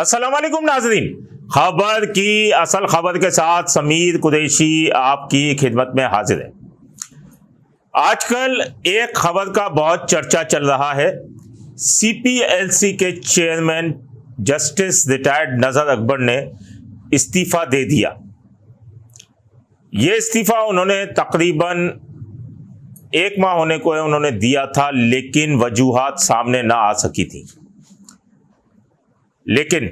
अस्सलाम वालेकुम नाज़रीन, खबर की असल खबर के साथ समीर कुरैशी आपकी खिदमत में हाजिर है। आजकल एक खबर का बहुत चर्चा चल रहा है। सीपीएलसी के चेयरमैन जस्टिस रिटायर्ड नज़र अकबर ने इस्तीफा दे दिया। ये इस्तीफा उन्होंने तकरीबन 1 माह होने को है उन्होंने दिया था, लेकिन वजूहात सामने ना आ सकी थी। लेकिन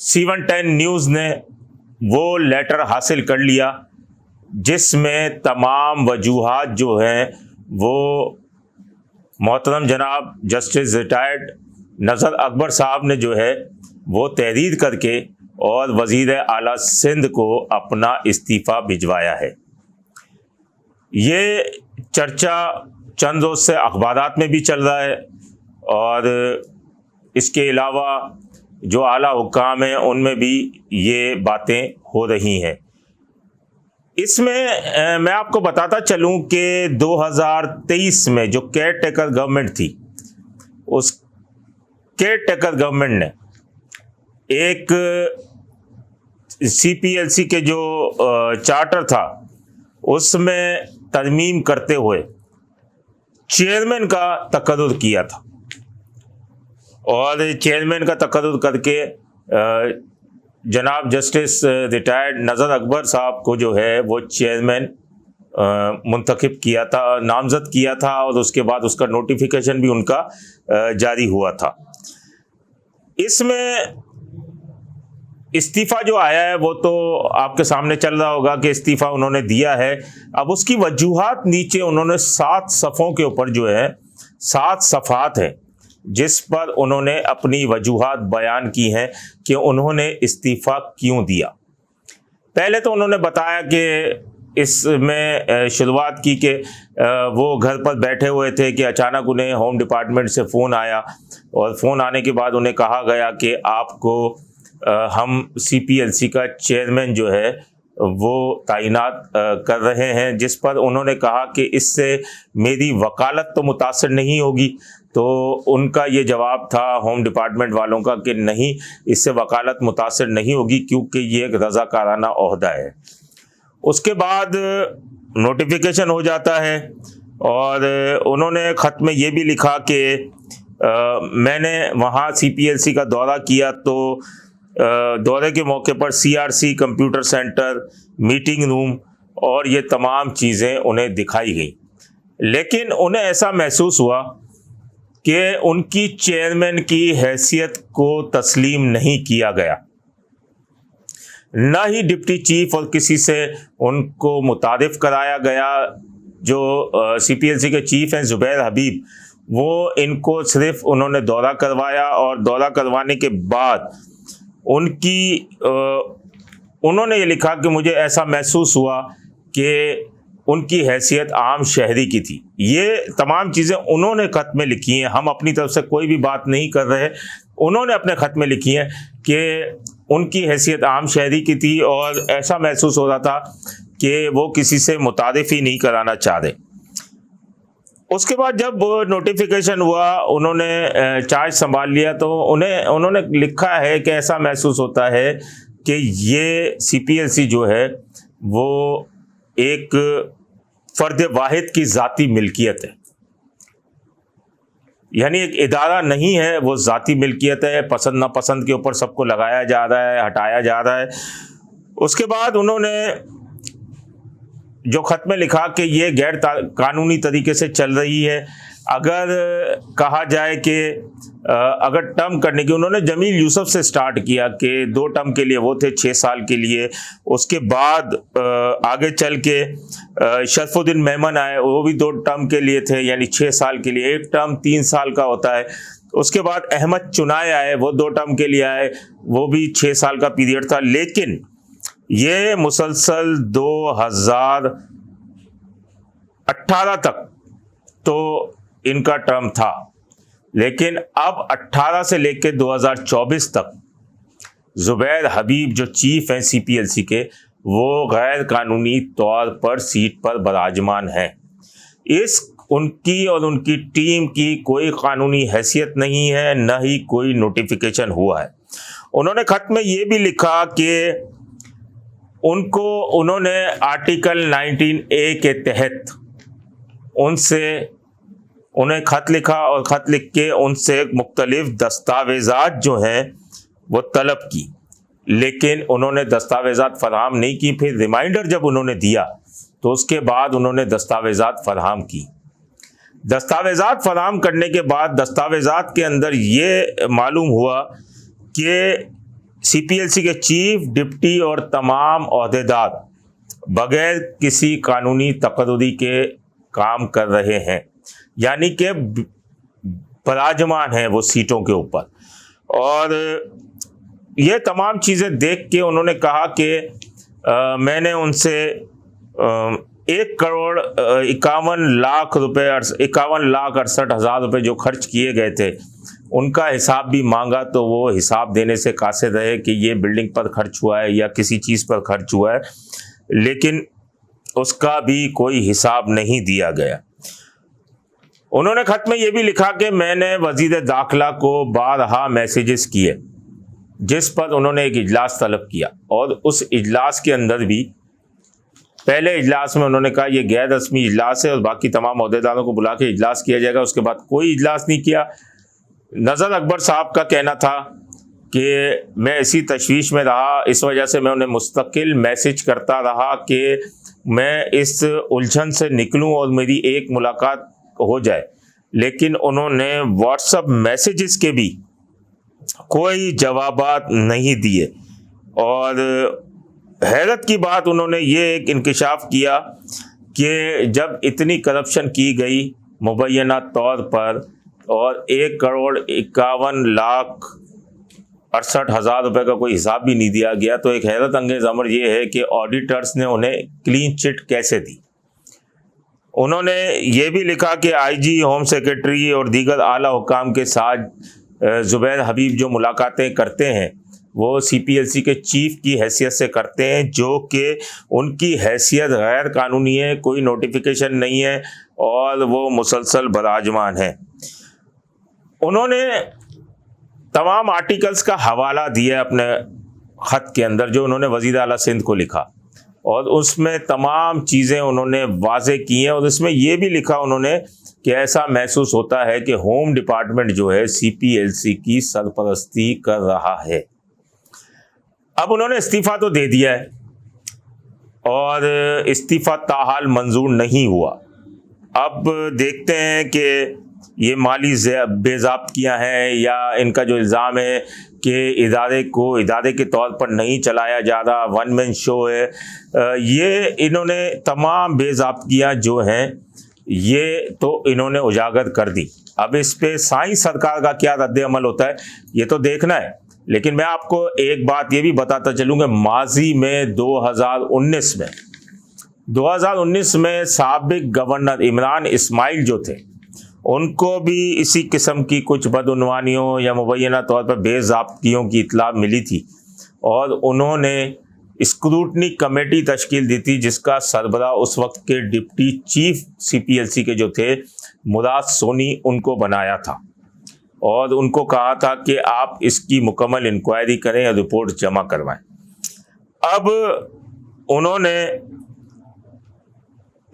C110 न्यूज़ ने वो लेटर हासिल कर लिया जिसमें तमाम वजूहात जो हैं वो मोहतरम जनाब जस्टिस रिटायर्ड नज़र अकबर साहब ने जो है वो तहरीर करके और वज़ीर आला सिंध को अपना इस्तीफ़ा भिजवाया है। ये चर्चा चंद रोज़ से अखबारात में भी चल रहा है और इसके अलावा जो आला हुक्काम हैं उनमें भी ये बातें हो रही हैं। इसमें मैं आपको बताता चलूं कि 2023 में जो केयर टेकर गवर्नमेंट थी, उस केयर टेकर गवर्नमेंट ने एक सीपीएलसी के जो चार्टर था उसमें तरमीम करते हुए चेयरमैन का तकर्रुर किया था और चेयरमैन का तकर्रुर करके जनाब जस्टिस रिटायर्ड नज़र अकबर साहब को जो है वो चेयरमैन मुंतखब किया था, नामजद किया था और उसके बाद उसका नोटिफिकेशन भी उनका जारी हुआ था। इसमें इस्तीफ़ा जो आया है वो तो आपके सामने चल रहा होगा कि इस्तीफ़ा उन्होंने दिया है। अब उसकी वजूहात नीचे उन्होंने 7 सफ़ों के ऊपर जो है 7 सफ़ात हैं जिस पर उन्होंने अपनी वजूहात बयान की हैं कि उन्होंने इस्तीफ़ा क्यों दिया। पहले तो उन्होंने बताया कि इसमें शुरुआत की कि वो घर पर बैठे हुए थे कि अचानक उन्हें होम डिपार्टमेंट से फ़ोन आया और फ़ोन आने के बाद उन्हें कहा गया कि आपको हम सीपीएलसी का चेयरमैन जो है वो तैनात कर रहे हैं, जिस पर उन्होंने कहा कि इससे मेरी वकालत तो मुतासर नहीं होगी। तो उनका ये जवाब था होम डिपार्टमेंट वालों का कि नहीं, इससे वकालत मुतासर नहीं होगी क्योंकि ये एक रज़ाकाराना ओहदा है। उसके बाद नोटिफिकेशन हो जाता है और उन्होंने ख़त में ये भी लिखा कि मैंने वहाँ सीपीएलसी का दौरा किया तो दौरे के मौके पर CRC computer centre, meeting room और ये तमाम चीज़ें उन्हें दिखाई गई, लेकिन उन्हें ऐसा महसूस हुआ कि उनकी चेयरमैन की हैसियत को तस्लीम नहीं किया गया। ना ही डिप्टी चीफ और किसी से उनको मुतारिफ कराया गया। जो सीपीएलसी के चीफ हैं ज़ुबैर हबीब, वो इनको सिर्फ उन्होंने दौरा करवाया और दौरा करवाने के बाद उन्होंने ये लिखा कि मुझे ऐसा महसूस हुआ कि उनकी हैसियत आम शहरी की थी। ये तमाम चीज़ें उन्होंने ख़त में लिखी हैं, हम अपनी तरफ से कोई भी बात नहीं कर रहे। उन्होंने अपने ख़त में लिखी हैं कि उनकी हैसियत आम शहरी की थी और ऐसा महसूस हो रहा था कि वो किसी से मुतारिफ ही नहीं कराना चाह रहे। उसके बाद जब नोटिफिकेशन हुआ, उन्होंने चार्ज संभाल लिया तो उन्होंने लिखा है कि ऐसा महसूस होता है कि ये सीपीएलसी जो है वो एक फ़र्द वाहिद की ज़ाती मिल्कियत है, यानी एक इदारा नहीं है, वो ज़ाती मिल्कियत है। पसंद नापसंद के ऊपर सबको लगाया जा रहा है, हटाया जा रहा है। उसके बाद उन्होंने जो ख़त में लिखा कि ये गैर कानूनी तरीके से चल रही है। अगर कहा जाए कि अगर टर्म करने की, उन्होंने जमील यूसुफ से स्टार्ट किया कि 2 टर्म के लिए वो थे 6 साल के लिए। उसके बाद आगे चल के शरफुद्दीन मेमन आए, वो भी 2 टर्म के लिए थे, यानी 6 साल के लिए। एक टर्म 3 साल का होता है। उसके बाद अहमद चुनाए आए, वो 2 टर्म के लिए आए, वो भी 6 साल का पीरियड था। लेकिन ये मुसलसल 2018 तक तो इनका टर्म था, लेकिन अब 18 से लेकर 2024 तक ज़ुबैर हबीब जो चीफ हैं सीपीएलसी के, वो गैर कानूनी तौर पर सीट पर बराजमान हैं। इस उनकी और उनकी टीम की कोई कानूनी हैसियत नहीं है, न ही कोई नोटिफिकेशन हुआ है। उन्होंने खत में ये भी लिखा कि उन्होंने आर्टिकल 19A के तहत उन्हें खत लिखा और खत लिख के उनसे मुख्तलिफ दस्तावेज़ात जो हैं वो तलब की, लेकिन उन्होंने दस्तावेज़ात फराहम नहीं की। फिर रिमाइंडर जब उन्होंने दिया तो उसके बाद उन्होंने दस्तावेज़ात फराहम की। दस्तावेज़ात फराहम करने के बाद दस्तावेज़ात के अंदर ये मालूम हुआ कि CPLC के चीफ, डिप्टी और तमाम ओहदेदार बगैर किसी कानूनी तकर्रुरी के काम कर रहे हैं, यानी कि पराजमान हैं वो सीटों के ऊपर। और ये तमाम चीज़ें देख के उन्होंने कहा कि मैंने उनसे 51,68,000 रुपये जो खर्च किए गए थे उनका हिसाब भी मांगा, तो वो हिसाब देने से कासिर रहे कि ये बिल्डिंग पर खर्च हुआ है या किसी चीज़ पर खर्च हुआ है, लेकिन उसका भी कोई हिसाब नहीं दिया गया। उन्होंने खत में ये भी लिखा कि मैंने वज़ीर दाखिला को बारहा मैसेजेस किए, जिस पर उन्होंने एक इजलास तलब किया, और उस इजलास के अंदर भी पहले इजलास में उन्होंने कहा ये गैर रस्मी इजलास है और बाकी तमाम अहदेदारों को बुला के इजलास किया जाएगा। उसके बाद कोई इजलास नहीं किया। नज़र अकबर साहब का कहना था कि मैं इसी तशवीश में रहा, इस वजह से मैं उन्हें मुस्तकिल मैसेज करता रहा कि मैं इस उलझन से निकलूं और मेरी एक मुलाकात हो जाए, लेकिन उन्होंने व्हाट्सएप मैसेजेस के भी कोई जवाबात नहीं दिए। और हैरत की बात, उन्होंने ये एक इंकिशाफ किया कि जब इतनी करप्शन की गई मुबैना तौर पर और 1,51,68,000 रुपये का कोई हिसाब भी नहीं दिया गया, तो एक हैरत अंगेज़ अमर ये है कि ऑडिटर्स ने उन्हें क्लीन चिट कैसे दी। उन्होंने ये भी लिखा कि IG, होम सेक्रेटरी और दीगर आला हुकाम के साथ ज़ुबैर हबीब जो मुलाकातें करते हैं वो CPLC के चीफ की हैसियत से करते हैं, जो कि उनकी हैसियत गैर कानूनी है, कोई नोटिफिकेशन नहीं है और वो मुसलसल बराजमान है। उन्होंने तमाम आर्टिकल्स का हवाला दिया अपने ख़त के अंदर जो उन्होंने वज़ीर आला सिंध को लिखा, और उसमें तमाम चीज़ें उन्होंने वाज़े की हैं। और इसमें यह भी लिखा उन्होंने कि ऐसा महसूस होता है कि होम डिपार्टमेंट जो है CPLC की सरपरस्ती कर रहा है। अब उन्होंने इस्तीफ़ा तो दे दिया है और इस्तीफ़ा ताहाल मंजूर नहीं हुआ। अब देखते हैं कि ये माली बेज़ाब्तियाँ हैं या इनका जो इल्ज़ाम है कि इदारे के तौर पर नहीं चलाया जा रहा, वन मैन शो है, ये इन्होंने तमाम बेज़ाब्तियाँ जो हैं ये तो इन्होंने उजागर कर दी। अब इस पे साईं सरकार का क्या रद्द अमल होता है ये तो देखना है। लेकिन मैं आपको एक बात ये भी बताता चलूँगा, माजी में 2019 में साबिक गवर्नर इमरान इस्माइल जो थे उनको भी इसी किस्म की कुछ बदउनवानियों या मुबैना तौर पर बेज़ाब्तियों की इत्तला मिली थी और उन्होंने स्क्रूटनी कमेटी तश्कील दी थी, जिसका सरबराह उस वक्त के डिप्टी चीफ CPLC के जो थे मुराद सोनी उनको बनाया था और उनको कहा था कि आप इसकी मुकम्मल इंक्वायरी करें या रिपोर्ट जमा करवाएं। अब उन्होंने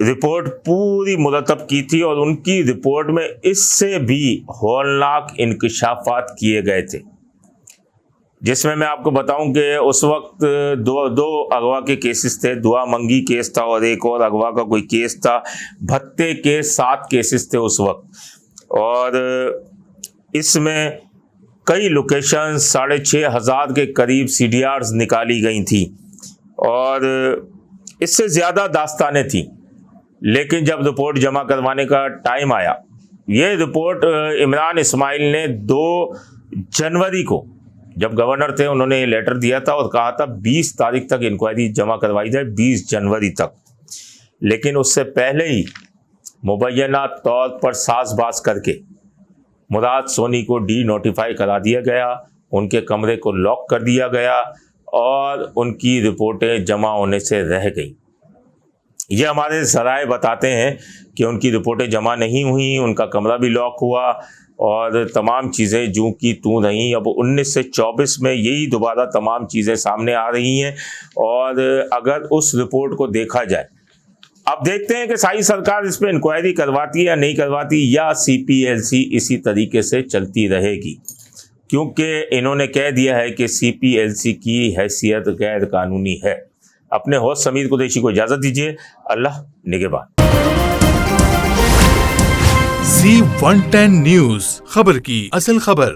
रिपोर्ट पूरी मुरतब की थी और उनकी रिपोर्ट में इससे भी हौलनाक इंकशाफात किए गए थे, जिसमें मैं आपको बताऊं कि उस वक्त दो अगवा के केसेस थे। दुआ मंगी केस था और एक और अगवा का कोई केस था। भत्ते के 7 केसेस थे उस वक्त और इसमें कई लोकेशन 6,500 के करीब CDRs निकाली गई थी और इससे ज़्यादा दास्तानें थी। लेकिन जब रिपोर्ट जमा करवाने का टाइम आया, ये रिपोर्ट इमरान इस्माइल ने 2 जनवरी को जब गवर्नर थे उन्होंने ये लेटर दिया था और कहा था 20 तारीख तक इंक्वायरी जमा करवाई जाए, 20 जनवरी तक। लेकिन उससे पहले ही मुबैना तौर पर साज़बाज़ करके मुराद सोनी को नोटिफाई करा दिया गया, उनके कमरे को लॉक कर दिया गया और उनकी रिपोर्टें जमा होने से रह गई। ये हमारे ज़राए बताते हैं कि उनकी रिपोर्टें जमा नहीं हुई, उनका कमरा भी लॉक हुआ और तमाम चीज़ें जूं की तूं रहीं। अब 19 से 24 में यही दोबारा तमाम चीज़ें सामने आ रही हैं। और अगर उस रिपोर्ट को देखा जाए, अब देखते हैं कि सारी सरकार इस पर इंक्वायरी करवाती है या नहीं करवाती, या CPLC इसी तरीके से चलती रहेगी, क्योंकि इन्होंने कह दिया है कि CPLC की हैसियत गैर कानूनी है। अपने होस्ट समीर कुरैशी को इजाज़त दीजिए। अल्लाह निगहबान। Z110 न्यूज़, खबर की असल खबर।